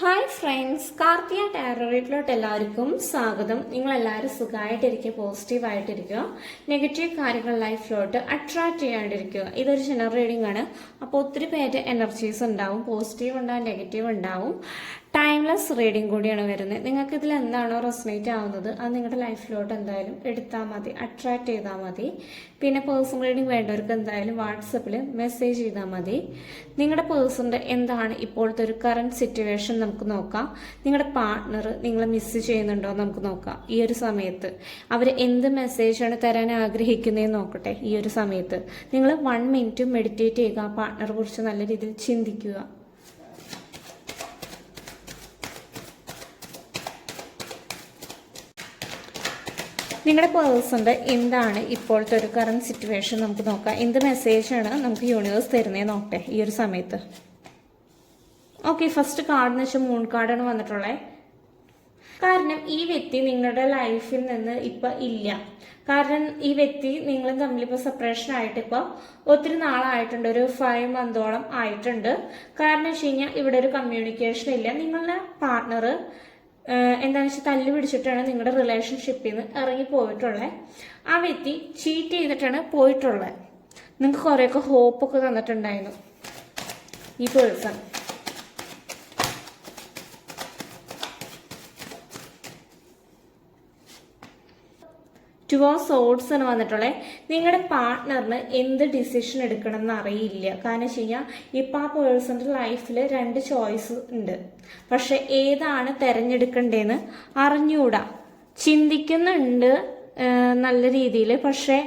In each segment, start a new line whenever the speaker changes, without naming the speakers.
Hi friends, Karthika ടാരോറിറ്റിലോട്ട് എല്ലാവർക്കും സ്വാഗതം. നിങ്ങൾ എല്ലാവരും സുഖമായിട്ടിരിക്കുക, പോസിറ്റീവായിട്ടിരിക്കുക, നെഗറ്റീവ് കാര്യങ്ങൾ ലൈഫിലോട്ട് അട്രാക്ട് ചെയ്യാണ്ടിരിക്കുക. ഇതൊരു ജനറൽ റീഡിംഗ് ആണ്. അപ്പോൾ ഒത്തിരി പേര് എനർജീസ് ഉണ്ടാവും, പോസിറ്റീവ് ഉണ്ടാവും, നെഗറ്റീവ് ഉണ്ടാവും. ടൈംലെസ് റീഡിംഗ് കൂടിയാണ് വരുന്നത്. നിങ്ങൾക്ക് ഇതിൽ എന്താണോ റെസനേറ്റ് ആവുന്നത് അത് നിങ്ങളുടെ ലൈഫിലോട്ട് എന്തായാലും എടുത്താൽ മതി, അട്രാക്ട് ചെയ്താൽ മതി. പിന്നെ പേഴ്സണൽ റീഡിംഗ് വേണ്ടവർക്ക് എന്തായാലും വാട്സപ്പിൽ മെസ്സേജ് ചെയ്താൽ മതി. നിങ്ങളുടെ പേഴ്സണിൻ്റെ എന്താണ് ഇപ്പോഴത്തെ ഒരു കറണ്ട് സിറ്റുവേഷൻ നമുക്ക് നോക്കാം. നിങ്ങളുടെ പാർട്ട്ണർ നിങ്ങളെ മിസ് ചെയ്യുന്നുണ്ടോ നമുക്ക് നോക്കാം. ഈ ഒരു സമയത്ത് അവർ എന്ത് മെസ്സേജാണ് തരാൻ ആഗ്രഹിക്കുന്നതെന്ന് നോക്കട്ടെ. ഈ ഒരു സമയത്ത് നിങ്ങൾ 1 മിനിറ്റ് മെഡിറ്റേറ്റ് ചെയ്യുക, ആ പാർട്ട്ണറെ കുറിച്ച് നല്ല രീതിയിൽ ചിന്തിക്കുക. നിങ്ങളുടെ പേഴ്സണിൻ്റെ എന്താണ് ഇപ്പോഴത്തെ ഒരു കറണ്ട് സിറ്റുവേഷൻ നമുക്ക് നോക്കാം. എന്ത് മെസ്സേജാണ് നമുക്ക് യൂണിവേഴ്സ് തരുന്നത് നോക്കട്ടെ ഈ ഒരു സമയത്ത്. ഓക്കെ, ഫസ്റ്റ് കാർഡ് എന്ന് വെച്ചാൽ മൂൺ കാർഡാണ് വന്നിട്ടുള്ളത്. കാരണം ഈ വ്യക്തി നിങ്ങളുടെ ലൈഫിൽ നിന്ന് ഇപ്പം ഇല്ല. കാരണം ഈ വ്യക്തി നിങ്ങളും തമ്മിൽ ഇപ്പോൾ സെപ്പറേഷൻ ആയിട്ട് ഇപ്പോൾ ഒത്തിരി നാളായിട്ടുണ്ട്, ഒരു 5 മന്തോളം ആയിട്ടുണ്ട്. കാരണം വെച്ച് കഴിഞ്ഞാൽ ഇവിടെ ഒരു കമ്മ്യൂണിക്കേഷൻ ഇല്ല. നിങ്ങളുടെ പാർട്ട്ണർ എന്താണെന്ന് വെച്ചാൽ തല്ലു പിടിച്ചിട്ടാണ് നിങ്ങളുടെ റിലേഷൻഷിപ്പിൽ നിന്ന് ഇറങ്ങി പോയിട്ടുള്ളത്. ആ വ്യക്തി ചീറ്റ് ചെയ്തിട്ടാണ് പോയിട്ടുള്ളത്. നിങ്ങൾക്ക് കുറേയൊക്കെ ഹോപ്പൊക്കെ തന്നിട്ടുണ്ടായിരുന്നു ഈ പേഴ്സൺ. ടു ഓഫ് സോർഡ്സ് ആണ് വന്നിട്ടുള്ളത്. നിങ്ങളുടെ പാർട്ട്ണറിന് എന്ത് ഡിസിഷൻ എടുക്കണം എന്ന് അറിയില്ല. കാരണം വെച്ച് കഴിഞ്ഞാൽ ഇപ്പം ആ പേഴ്സൻ്റെ ലൈഫിൽ 2 ചോയ്സ് ഉണ്ട്. പക്ഷെ ഏതാണ് തിരഞ്ഞെടുക്കേണ്ടതെന്ന് അറിഞ്ഞുകൂടാ. ചിന്തിക്കുന്നുണ്ട് നല്ല രീതിയിൽ, പക്ഷെ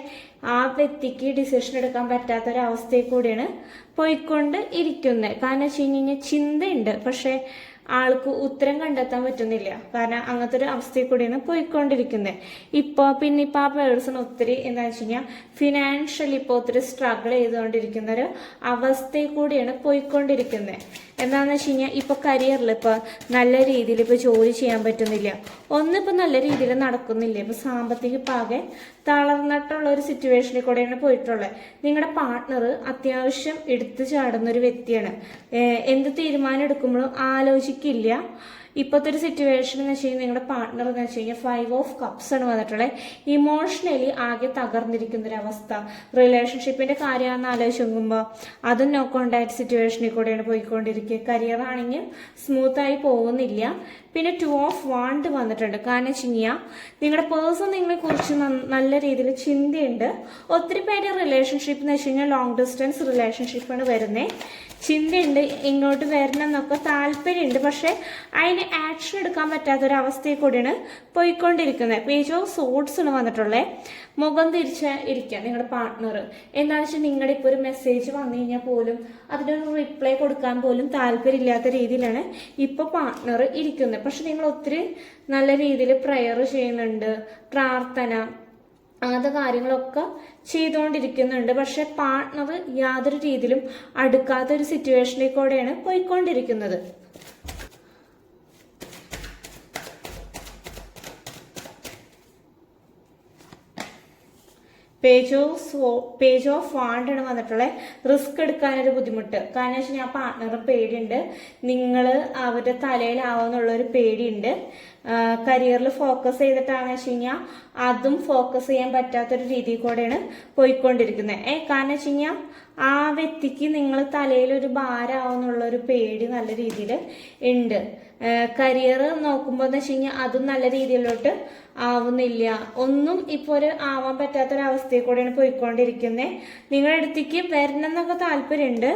ആ വ്യക്തിക്ക് ഡിസിഷൻ എടുക്കാൻ പറ്റാത്തൊരവസ്ഥയിൽ കൂടിയാണ് പോയിക്കൊണ്ട് ഇരിക്കുന്നത്. കാരണം വെച്ച് കഴിഞ്ഞാൽ ചിന്തയുണ്ട്, പക്ഷെ ആൾക്ക് ഉത്തരം കണ്ടെത്താൻ പറ്റുന്നില്ല. കാരണം അങ്ങനത്തെ ഒരു അവസ്ഥയിൽ കൂടിയാണ് പോയിക്കൊണ്ടിരിക്കുന്നത്. ഇപ്പോൾ ആ പേഴ്സൺ ഒത്തിരി എന്താ വെച്ച് കഴിഞ്ഞാൽ ഫിനാൻഷ്യലി ഇപ്പോൾ ഒത്തിരി സ്ട്രഗിൾ ചെയ്തുകൊണ്ടിരിക്കുന്ന ഒരു അവസ്ഥയിൽ കൂടിയാണ് പോയിക്കൊണ്ടിരിക്കുന്നത്. എന്താണെന്ന് വെച്ച് കഴിഞ്ഞാൽ ഇപ്പോൾ കരിയറിൽ ഇപ്പോൾ നല്ല രീതിയിൽ ഇപ്പോൾ ജോലി ചെയ്യാൻ പറ്റുന്നില്ല, ഒന്നിപ്പോൾ നല്ല രീതിയിൽ നടക്കുന്നില്ല. ഇപ്പോൾ സാമ്പത്തിക പാകെ തളർന്നിട്ടുള്ള ഒരു സിറ്റുവേഷനിൽ കൂടെയാണ് പോയിട്ടുള്ളത്. നിങ്ങളുടെ പാർട്ട്ണർ അത്യാവശ്യം എടുത്തു ചാടുന്ന ഒരു വ്യക്തിയാണ്. എന്ത് തീരുമാനം എടുക്കുമ്പോഴും ആലോചിക്കില്ല. ഇപ്പോഴത്തെ ഒരു സിറ്റുവേഷൻ എന്ന് വെച്ച് കഴിഞ്ഞാൽ നിങ്ങളുടെ പാർട്ട്ണർ എന്ന് വെച്ച് കഴിഞ്ഞാൽ 5 ഓഫ് കപ്സ് ആണ് വന്നിട്ടുള്ളത്. ഇമോഷണലി ആകെ തകർന്നിരിക്കുന്ന ഒരു അവസ്ഥ. റിലേഷൻഷിപ്പിന്റെ കാര്യമാണെന്ന് ആലോചിച്ച് നോക്കുമ്പോൾ അതും നോ കോണ്ടാക്ട് സിറ്റുവേഷനിൽ കൂടെയാണ് പോയിക്കൊണ്ടിരിക്കുക. കരിയർ ആണെങ്കിൽ സ്മൂത്തായി പോകുന്നില്ല. പിന്നെ 2 ഓഫ് വാണ്ട് വന്നിട്ടുണ്ട്. കാരണം വെച്ച് കഴിഞ്ഞാൽ നിങ്ങളുടെ പേഴ്സൺ നിങ്ങളെ കുറിച്ച് നല്ല രീതിയിൽ ചിന്തയുണ്ട്. ഒത്തിരി പേര് റിലേഷൻഷിപ്പ് എന്ന് വെച്ച് കഴിഞ്ഞാൽ ലോങ് ഡിസ്റ്റൻസ് റിലേഷൻഷിപ്പാണ് വരുന്നത്. ചിന്തയുണ്ട്, ഇങ്ങോട്ട് വരണം എന്നൊക്കെ താല്പര്യമുണ്ട്, പക്ഷെ അതിന് ആക്ഷൻ എടുക്കാൻ പറ്റാത്തൊരവസ്ഥയിൽ കൂടിയാണ് പോയിക്കൊണ്ടിരിക്കുന്നത്. പേജ് ഓഫ് സോർഡ്സ് ആണ് വന്നിട്ടുള്ളത്. മുഖം തിരിച്ച് ഇരിക്കുക നിങ്ങളുടെ പാർട്ട്ണർ. എന്താണെന്ന് വെച്ചാൽ നിങ്ങളുടെ ഇപ്പോൾ ഒരു മെസ്സേജ് വന്നു കഴിഞ്ഞാൽ പോലും അതിനൊരു റിപ്ലൈ കൊടുക്കാൻ പോലും താല്പര്യമില്ലാത്ത രീതിയിലാണ് ഇപ്പോൾ പാർട്ട്ണർ ഇരിക്കുന്നത്. പക്ഷെ നിങ്ങൾ ഒത്തിരി നല്ല രീതിയിൽ പ്രയർ ചെയ്യുന്നുണ്ട്, പ്രാർത്ഥന അങ്ങനത്തെ കാര്യങ്ങളൊക്കെ ചെയ്തുകൊണ്ടിരിക്കുന്നുണ്ട്. പക്ഷെ പാർട്ട്ണർ യാതൊരു രീതിയിലും അടുക്കാത്ത ഒരു സിറ്റുവേഷനിൽ കൂടെയാണ് പോയിക്കൊണ്ടിരിക്കുന്നത്. പേജ് ഓഫ് വാണ്ടാണ് വന്നിട്ടുള്ളത്. റിസ്ക് എടുക്കാനൊരു ബുദ്ധിമുട്ട്. കാരണം വെച്ച് കഴിഞ്ഞാൽ പാർട്ട്ണറും പേടിയുണ്ട്, നിങ്ങൾ അവരുടെ തലയിലാവുന്നുള്ളൊരു പേടിയുണ്ട്. കരിയറിൽ ഫോക്കസ് ചെയ്തിട്ടാണെന്ന് വെച്ച് കഴിഞ്ഞാൽ അതും ഫോക്കസ് ചെയ്യാൻ പറ്റാത്തൊരു രീതിയിൽ കൂടെയാണ് പോയിക്കൊണ്ടിരിക്കുന്നത്. കാരണം വെച്ച് കഴിഞ്ഞാൽ ആ വ്യക്തിക്ക് നിങ്ങൾ തലയിലൊരു ഭാരമാവുന്നുള്ളൊരു പേടി നല്ല രീതിയിൽ ഉണ്ട്. കരിയർ നോക്കുമ്പോൾ എന്ന് വെച്ച് കഴിഞ്ഞാൽ അതും നല്ല രീതിയിലോട്ട് ആവുന്നില്ല. ഒന്നും ഇപ്പോൾ ഒരു ആവാൻ പറ്റാത്തൊരവസ്ഥയിൽ കൂടെയാണ് പോയിക്കൊണ്ടിരിക്കുന്നത്. നിങ്ങളുടെ അടുത്തേക്ക് വരണം എന്നൊക്കെ താല്പര്യമുണ്ട്.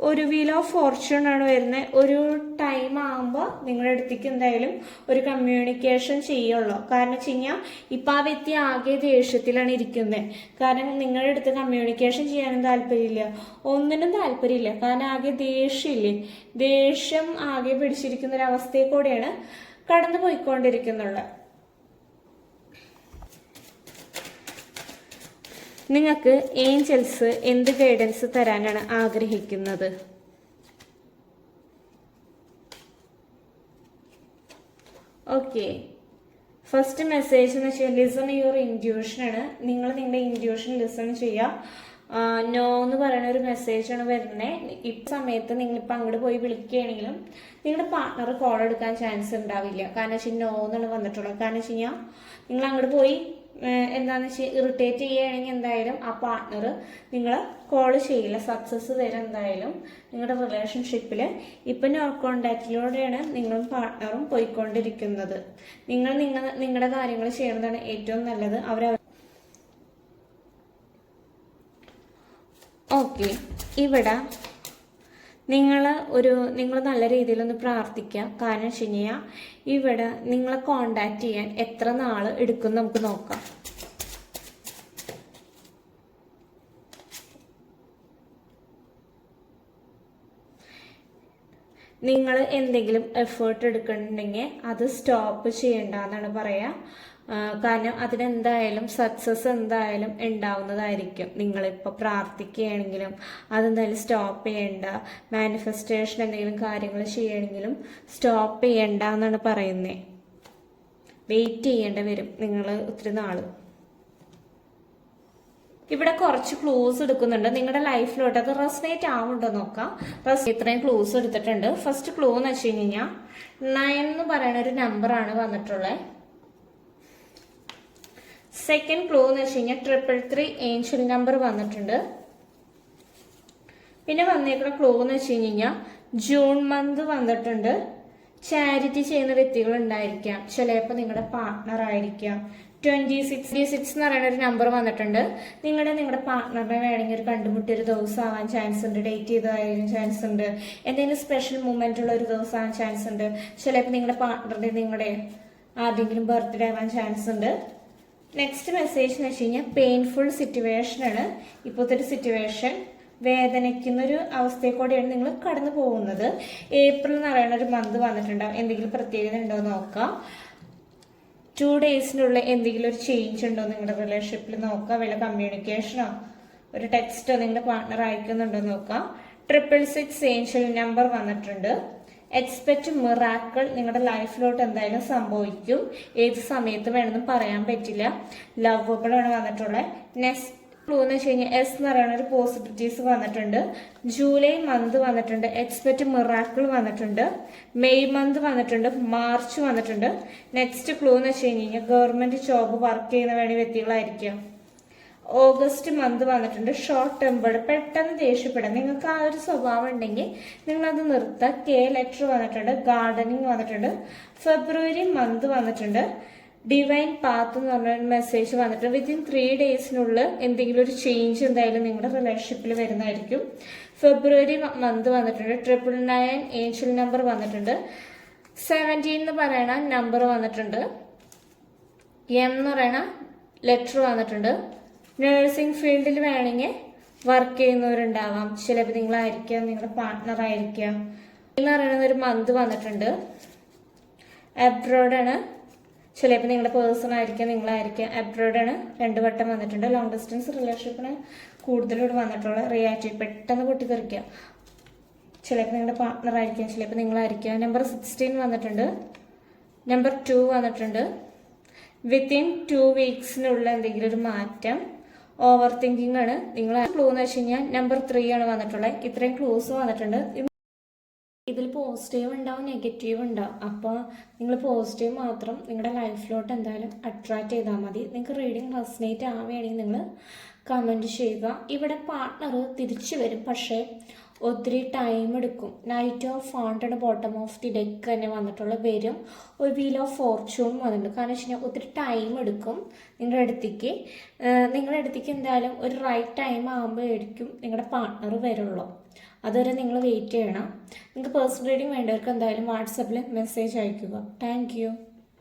ഒരു വീൽ ഓഫ് ഫോർച്യൂൺ ആണ് വരുന്നത്. ഒരു ടൈം ആകുമ്പോൾ നിങ്ങളുടെ അടുത്തേക്ക് എന്തായാലും ഒരു കമ്മ്യൂണിക്കേഷൻ ചെയ്യുള്ളൂ. കാരണം വെച്ച് കഴിഞ്ഞാൽ ഇപ്പം ആ വ്യക്തി ആകെ ദേഷ്യത്തിലാണ് ഇരിക്കുന്നത്. കാരണം നിങ്ങളുടെ അടുത്ത് കമ്മ്യൂണിക്കേഷൻ ചെയ്യാനും താല്പര്യമില്ല, ഒന്നിനും താല്പര്യമില്ല. കാരണം ആകെ ദേഷ്യമില്ലേ, ദേഷ്യം ആകെ പിടിച്ചിരിക്കുന്ന ഒരു അവസ്ഥയിൽ കൂടെയാണ് കടന്നു പോയിക്കൊണ്ടിരിക്കുന്നുള്ളത്. നിങ്ങൾക്ക് ഏഞ്ചൽസ് എന്ത് ഗൈഡൻസ് തരാനാണ് ആഗ്രഹിക്കുന്നത്? ഓക്കെ, ഫസ്റ്റ് മെസ്സേജ് എന്ന് വെച്ചാൽ ലിസൺ യുവർ ഇൻറ്റ്യൂഷൻ ആണ്. നിങ്ങൾ നിങ്ങളുടെ ഇൻറ്റ്യൂഷൻ ലിസൺ ചെയ്യുക. നോ എന്ന് പറയുന്ന ഒരു മെസ്സേജാണ് വരുന്നത്. ഈ സമയത്ത് നിങ്ങളിപ്പോൾ അങ്ങോട്ട് പോയി വിളിക്കുകയാണെങ്കിലും നിങ്ങളുടെ പാർട്ട്ണർ കോൾ എടുക്കാൻ ചാൻസ് ഉണ്ടാവില്ല. കാരണം വെച്ചാൽ നോ എന്നാണ് വന്നിട്ടുള്ളത്. കാരണം വെച്ച് കഴിഞ്ഞാൽ നിങ്ങൾ അങ്ങോട്ട് പോയി എന്താണെന്ന് വെച്ചാൽ ഇറിറ്റേറ്റ് ചെയ്യുകയാണെങ്കിൽ എന്തായാലും ആ പാർട്ട്ണർ നിങ്ങളെ കോൾ ചെയ്യില്ല. സക്സസ് വരെ എന്തായാലും നിങ്ങളുടെ റിലേഷൻഷിപ്പിൽ ഇപ്പം നോ കോണ്ടാക്റ്റിലൂടെയാണ് നിങ്ങളും പാർട്ട്ണറും പോയിക്കൊണ്ടിരിക്കുന്നത്. നിങ്ങളുടെ കാര്യങ്ങൾ ചെയ്യുന്നതാണ് ഏറ്റവും നല്ലത്. ഓക്കെ, ഇവിടെ നിങ്ങൾ നല്ല രീതിയിലൊന്ന് പ്രാർത്ഥിക്കുക. കാരണം വെച്ച് കഴിഞ്ഞാൽ ഇവിടെ നിങ്ങളെ കോണ്ടാക്ട് ചെയ്യാൻ എത്ര നാൾ എടുക്കും നമുക്ക് നോക്കാം. നിങ്ങൾ എന്തെങ്കിലും എഫേർട്ട് എടുക്കുന്നുണ്ടെങ്കിൽ അത് സ്റ്റോപ്പ് ചെയ്യണ്ടെന്നാണ് പറയുക. കാരണം അതിനെന്തായാലും സക്സസ് എന്തായാലും ഉണ്ടാവുന്നതായിരിക്കും. നിങ്ങളിപ്പോൾ പ്രാർത്ഥിക്കുകയാണെങ്കിലും അതെന്തായാലും സ്റ്റോപ്പ് ചെയ്യണ്ട. മാനിഫെസ്റ്റേഷൻ എന്തെങ്കിലും കാര്യങ്ങൾ ചെയ്യണമെങ്കിലും സ്റ്റോപ്പ് ചെയ്യണ്ട എന്നാണ് പറയുന്നത്. വെയിറ്റ് ചെയ്യേണ്ടി വരും നിങ്ങൾ ഒത്തിരി നാൾ. ഇവിടെ കുറച്ച് ക്ലൂസ് എടുക്കുന്നുണ്ട് നിങ്ങളുടെ ലൈഫിലോട്ട്. അത് റെസനേറ്റ് ആവുന്നുണ്ടോ നോക്കാം. ഇത്രയും ക്ലൂസ് എടുത്തിട്ടുണ്ട്. ഫസ്റ്റ് ക്ലൂ എന്ന് വെച്ച് കഴിഞ്ഞാൽ 9 എന്ന് പറയുന്ന ഒരു നമ്പറാണ് വന്നിട്ടുള്ളത്. സെക്കൻഡ് ക്ലൂ എന്ന് വെച്ച് കഴിഞ്ഞാൽ 333 ഏഞ്ചൽ നമ്പർ വന്നിട്ടുണ്ട്. പിന്നെ വന്നേക്കുന്ന ക്ലൂ എന്ന് വെച്ച് കഴിഞ്ഞാൽ ജൂൺ മന്ത് വന്നിട്ടുണ്ട്. ചാരിറ്റി ചെയ്യുന്ന വ്യക്തികൾ ഉണ്ടായിരിക്കാം. ചിലപ്പോൾ നിങ്ങളുടെ പാർട്ട്ണർ ആയിരിക്കാം. 26 എന്ന് പറയുന്ന ഒരു നമ്പർ വന്നിട്ടുണ്ട്. നിങ്ങളുടെ പാർട്ട്ണറിനെ വേണമെങ്കിൽ ഒരു കണ്ടുമുട്ടിയ ഒരു ദിവസം ആവാൻ ചാൻസ് ഉണ്ട്. ഡേറ്റ് ചെയ്തതായാലും ചാൻസ് ഉണ്ട്. എന്തെങ്കിലും സ്പെഷ്യൽ മൂമെന്റ് ഉള്ള ഒരു ദിവസം ആവാൻ ചാൻസ് ഉണ്ട്. ചിലപ്പോൾ നിങ്ങളുടെ പാർട്ട്ണറുടെ നിങ്ങളുടെ ആരുടെങ്കിലും ബർത്ത്ഡേ ആവാൻ ചാൻസ് ഉണ്ട്. നെക്സ്റ്റ് മെസ്സേജ് എന്ന് വെച്ച് കഴിഞ്ഞാൽ പെയിൻഫുൾ സിറ്റുവേഷനാണ്. ഇപ്പോഴത്തെ ഒരു സിറ്റുവേഷൻ വേദനിക്കുന്നൊരു അവസ്ഥയെ കൂടെയാണ് നിങ്ങൾ കടന്നു പോകുന്നത്. ഏപ്രിൽ എന്ന് പറയുന്ന ഒരു മന്ത് വന്നിട്ടുണ്ടാവും. എന്തെങ്കിലും പ്രത്യേകത ഉണ്ടോ എന്ന് നോക്കാം. 2 ഡേയ്സിനുള്ളിൽ എന്തെങ്കിലും ഒരു ചേഞ്ച് ഉണ്ടോ നിങ്ങളുടെ റിലേഷൻഷിപ്പിൽ നോക്കാം. വല്ല കമ്മ്യൂണിക്കേഷനോ ഒരു ടെക്സ്റ്റോ നിങ്ങളുടെ പാർട്ട്ണർ അയക്കുന്നുണ്ടോ നോക്കാം. 666 ഏഞ്ചൽ നമ്പർ വന്നിട്ടുണ്ട്. എക്സ്പെക്റ്റ് മിറാക്കിൾ നിങ്ങളുടെ ലൈഫിലോട്ട് എന്തായാലും സംഭവിക്കും. ഏത് സമയത്ത് വേണമെന്നും പറയാൻ പറ്റില്ല. ലവബിൾ ആണ് വന്നിട്ടുള്ളത്. നെക്സ്റ്റ് ക്ലൂ എന്ന് വെച്ച് കഴിഞ്ഞാൽ എസ് എന്ന് പറയുന്ന ഒരു പോസിബിലിറ്റീസ് വന്നിട്ടുണ്ട്. ജൂലൈ മന്ത് വന്നിട്ടുണ്ട്. എക്സ്പെക്റ്റ് മിറാക്കിൾ വന്നിട്ടുണ്ട്. മെയ് മന്ത് വന്നിട്ടുണ്ട്. മാർച്ച് വന്നിട്ടുണ്ട്. നെക്സ്റ്റ് ക്ലൂ എന്ന് വെച്ച് കഴിഞ്ഞാൽ ഗവൺമെന്റ് ജോബ് വർക്ക് ചെയ്യുന്ന വേണ്ടി വ്യക്തികളായിരിക്കാം. ഓഗസ്റ്റ് മന്ത് വന്നിട്ടുണ്ട്. ഷോർട്ട് ടെമ്പേർഡ്, പെട്ടെന്ന് ദേഷ്യപ്പെടാം. നിങ്ങൾക്ക് ആ ഒരു സ്വഭാവം ഉണ്ടെങ്കിൽ നിങ്ങളത് നിർത്തുക. കെ ലെറ്റർ വന്നിട്ടുണ്ട്. ഗാർഡനിങ് വന്നിട്ടുണ്ട്. ഫെബ്രുവരി മന്ത് വന്നിട്ടുണ്ട്. ഡിവൈൻ പാത്ത് എന്ന് പറഞ്ഞൊരു മെസ്സേജ് വന്നിട്ട് വിത്തിൻ 3 ഡേയ്സിനുള്ളിൽ എന്തെങ്കിലും ഒരു ചേഞ്ച് എന്തായാലും നിങ്ങളുടെ റിലേഷൻഷിപ്പിൽ വരുന്നതായിരിക്കും. ഫെബ്രുവരി മന്ത് വന്നിട്ടുണ്ട്. 999 ഏഞ്ചൽ നമ്പർ വന്നിട്ടുണ്ട്. 17 എന്ന് പറയണ നമ്പർ വന്നിട്ടുണ്ട്. എം എന്ന് പറയണ ലെറ്റർ വന്നിട്ടുണ്ട്. നഴ്സിംഗ് ഫീൽഡിൽ വേണമെങ്കിൽ വർക്ക് ചെയ്യുന്നവരുണ്ടാവാം. ചിലപ്പോൾ നിങ്ങളായിരിക്കാം, നിങ്ങളുടെ പാർട്ട്ണർ ആയിരിക്കാം. എന്ന് പറയുന്ന ഒരു മന്ത് വന്നിട്ടുണ്ട്. അബ്രോഡാണ്. ചിലപ്പോൾ നിങ്ങളുടെ പേഴ്സൺ ആയിരിക്കാം, നിങ്ങളായിരിക്കാം. അബ്രോഡാണ്. 2 വട്ടം വന്നിട്ടുണ്ട്. ലോങ് ഡിസ്റ്റൻസ് റിലേഷൻഷിപ്പിന് കൂടുതലൂടെ വന്നിട്ടുള്ള റിയാക്റ്റീവ് പെട്ടെന്ന് പൊട്ടിത്തെറിക്കുക. ചിലപ്പോൾ നിങ്ങളുടെ പാർട്ട്ണർ ആയിരിക്കാം, ചിലപ്പോൾ നിങ്ങളായിരിക്കാം. നമ്പർ 16 വന്നിട്ടുണ്ട്. നമ്പർ 2 വന്നിട്ടുണ്ട്. വിത്തിൻ 2 വീക്സിനുള്ള എന്തെങ്കിലും ഒരു മാറ്റം. ഓവർ തിങ്കിങ് ആണ്. നിങ്ങൾ ക്ലൂ എന്ന് വെച്ച് കഴിഞ്ഞാൽ നമ്പർ 3 ആണ് വന്നിട്ടുള്ളത്. ഇത്രയും ക്ലൂസ് വന്നിട്ടുണ്ട്. ഇതിൽ പോസിറ്റീവ് ഉണ്ടാവും, നെഗറ്റീവ് ഉണ്ടാവും. അപ്പോൾ നിങ്ങൾ പോസിറ്റീവ് മാത്രം നിങ്ങളുടെ ലൈഫിലോട്ട് എന്തായാലും അട്രാക്റ്റ് ചെയ്താൽ മതി. നിങ്ങൾക്ക് റീഡിങ് റെസനേറ്റ് ആവുകയാണെങ്കിൽ നിങ്ങൾ കമൻറ്റ് ചെയ്യുക. ഇവിടെ പാർട്ട്ണർ തിരിച്ചു വരും, പക്ഷേ ഒത്തിരി ടൈം എടുക്കും. Knight of founded bottom of the deck തന്നെ വന്നിട്ടുള്ള വരും. ഒരു വീൽ ഓഫ് ഫോർച്യൂൺ വന്നിട്ടുണ്ട്. കാരണം വെച്ച് കഴിഞ്ഞാൽ ഒത്തിരി ടൈം എടുക്കും നിങ്ങളുടെ അടുത്തേക്ക് എന്തായാലും ഒരു റൈറ്റ് ടൈം ആകുമ്പോഴായിരിക്കും നിങ്ങളുടെ പാർട്ട്ണർ വരുള്ളൂ. അതുവരെ നിങ്ങൾ വെയിറ്റ് ചെയ്യണം. നിങ്ങൾക്ക് പേഴ്സണൽ റീഡിങ് വേണ്ടവർക്ക് എന്തായാലും വാട്സപ്പിൽ മെസ്സേജ് അയയ്ക്കുക. Thank you.